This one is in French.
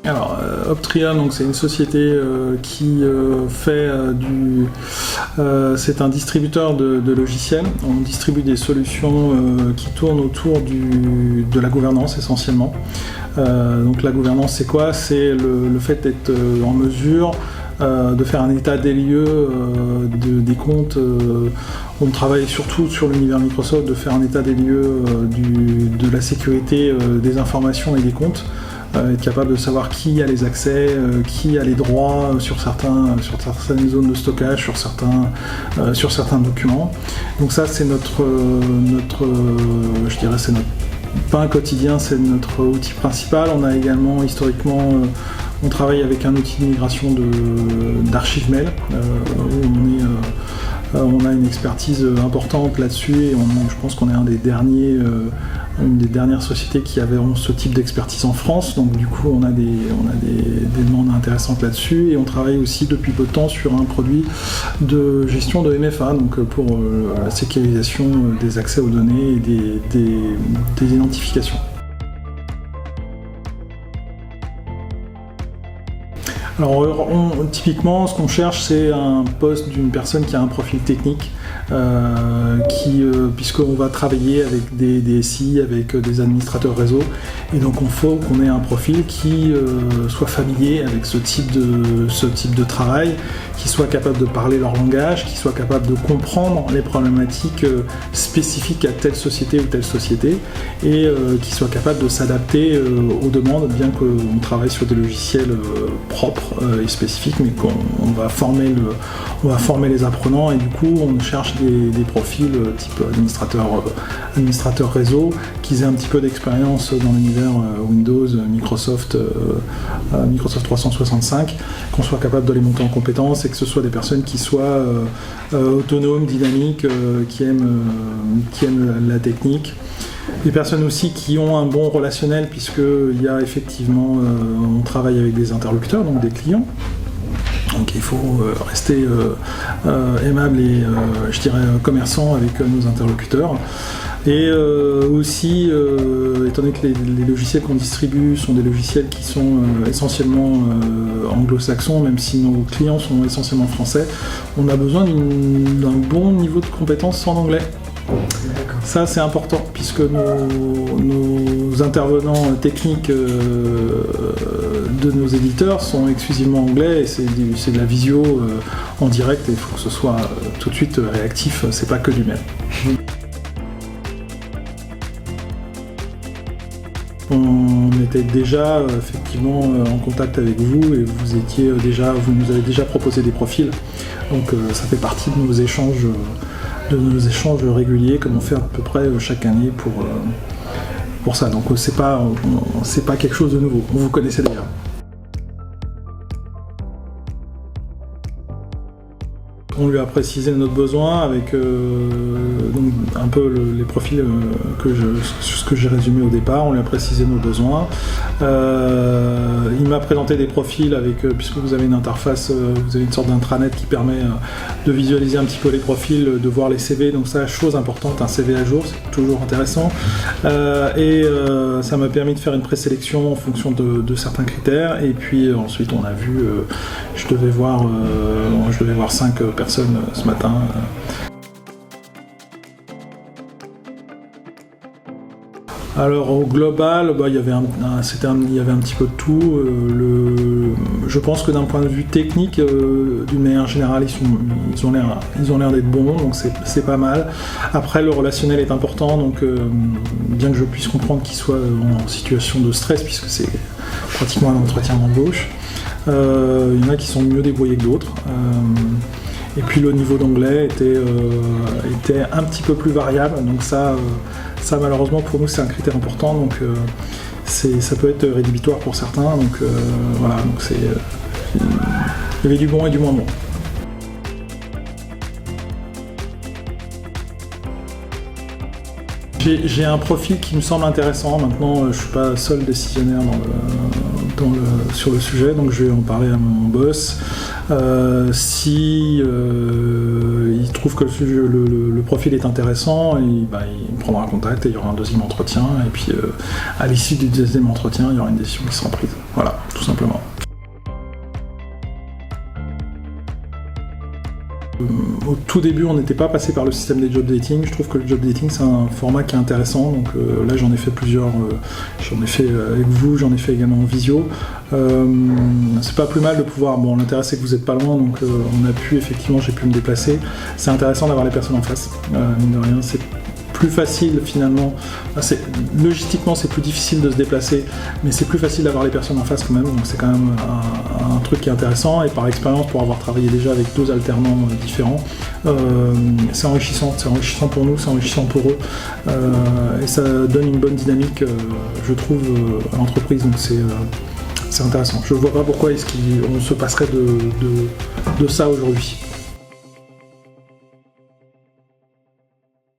Alors, Optria, donc c'est une société qui fait c'est un distributeur de logiciels. On distribue des solutions qui tournent autour de la gouvernance essentiellement. Donc la gouvernance, c'est quoi? C'est le fait d'être en mesure de faire un état des lieux des comptes. On travaille surtout sur l'univers Microsoft, de faire un état des lieux de la sécurité des informations et des comptes. Être capable de savoir qui a les accès, qui a les droits sur certaines zones de stockage, sur certains documents. Donc ça, c'est notre pain quotidien, c'est notre outil principal. On a également historiquement, on travaille avec un outil de migration d'archives mail, où on a une expertise importante là-dessus et je pense qu'on est une des dernières sociétés qui avait ce type d'expertise en France. Donc du coup, on a des demandes intéressantes là-dessus et on travaille aussi depuis peu de temps sur un produit de gestion de MFA, donc pour la sécurisation des accès aux données et des identifications. Alors, typiquement, ce qu'on cherche, c'est un poste d'une personne qui a un profil technique, puisqu'on va travailler avec des DSI, avec des administrateurs réseau, et donc il faut qu'on ait un profil qui soit familier avec ce type de travail, qui soit capable de parler leur langage, qui soit capable de comprendre les problématiques spécifiques à telle société ou telle société, et qui soit capable de s'adapter aux demandes, bien qu'on travaille sur des logiciels propres et spécifiques, mais qu'on va former les apprenants, et du coup on cherche des profils type administrateur réseau, qui aient un petit peu d'expérience dans l'univers Windows, Microsoft 365, qu'on soit capable de les monter en compétences et que ce soit des personnes qui soient autonomes, dynamiques, qui aiment la technique. Des personnes aussi qui ont un bon relationnel, puisqu'il y a effectivement, on travaille avec des interlocuteurs, donc des clients. Donc il faut rester aimable et, je dirais, commerçant avec nos interlocuteurs. Et aussi, étant donné que les logiciels qu'on distribue sont des logiciels qui sont essentiellement anglo-saxons, même si nos clients sont essentiellement français, on a besoin d'un bon niveau de compétence en anglais. Ça, c'est important, puisque nos intervenants techniques de nos éditeurs sont exclusivement anglais, et c'est de la visio en direct, et il faut que ce soit tout de suite réactif, c'est pas que du mail. On était déjà effectivement en contact avec vous, et vous nous avez déjà proposé des profils, donc ça fait partie de nos échanges réguliers, comme on fait à peu près chaque année pour ça. Donc c'est pas quelque chose de nouveau, on vous connaissait déjà. On lui a précisé notre besoin avec donc un peu les profils ce que j'ai résumé au départ. On lui a précisé nos besoins. Il m'a présenté des profils puisque vous avez une interface, vous avez une sorte d'intranet qui permet de visualiser un petit peu les profils, de voir les CV. Donc ça, chose importante, un CV à jour, c'est toujours intéressant. Ça m'a permis de faire une présélection en fonction de certains critères. Et puis ensuite, on a vu, je devais voir 5 personnes ce matin. Alors au global, il y avait un petit peu de tout. Je pense que d'un point de vue technique, d'une manière générale, ils ont l'air d'être bons, donc c'est pas mal. Après, le relationnel est important, donc bien que je puisse comprendre qu'ils soient en situation de stress, puisque c'est pratiquement un entretien d'embauche, il y en a qui sont mieux débrouillés que d'autres. Et puis le niveau d'anglais était un petit peu plus variable, donc ça malheureusement pour nous c'est un critère important, donc ça peut être rédhibitoire pour certains, donc voilà, donc il y avait du bon et du moins bon. J'ai un profil qui me semble intéressant. Maintenant, je ne suis pas seul décisionnaire sur le sujet, donc je vais en parler à mon boss. Si il trouve que le profil est intéressant, il me prendra contact et il y aura un deuxième entretien. Et puis, à l'issue du deuxième entretien, il y aura une décision qui sera prise. Voilà, tout simplement. Au tout début, on n'était pas passé par le système des job dating. Je trouve que le job dating, c'est un format qui est intéressant. Donc là, j'en ai fait plusieurs. J'en ai fait avec vous, j'en ai fait également en visio. C'est pas plus mal de pouvoir. Bon, l'intérêt, c'est que vous n'êtes pas loin, donc j'ai pu me déplacer. C'est intéressant d'avoir les personnes en face. Mine de rien, c'est plus facile finalement. Logistiquement, c'est plus difficile de se déplacer, mais c'est plus facile d'avoir les personnes en face quand même. Donc c'est quand même un truc qui est intéressant. Et par expérience, pour avoir travaillé déjà avec 2 alternants différents, c'est enrichissant. C'est enrichissant pour nous, c'est enrichissant pour eux, et ça donne une bonne dynamique, je trouve, à l'entreprise. Donc c'est intéressant. Je ne vois pas pourquoi on se passerait de ça aujourd'hui.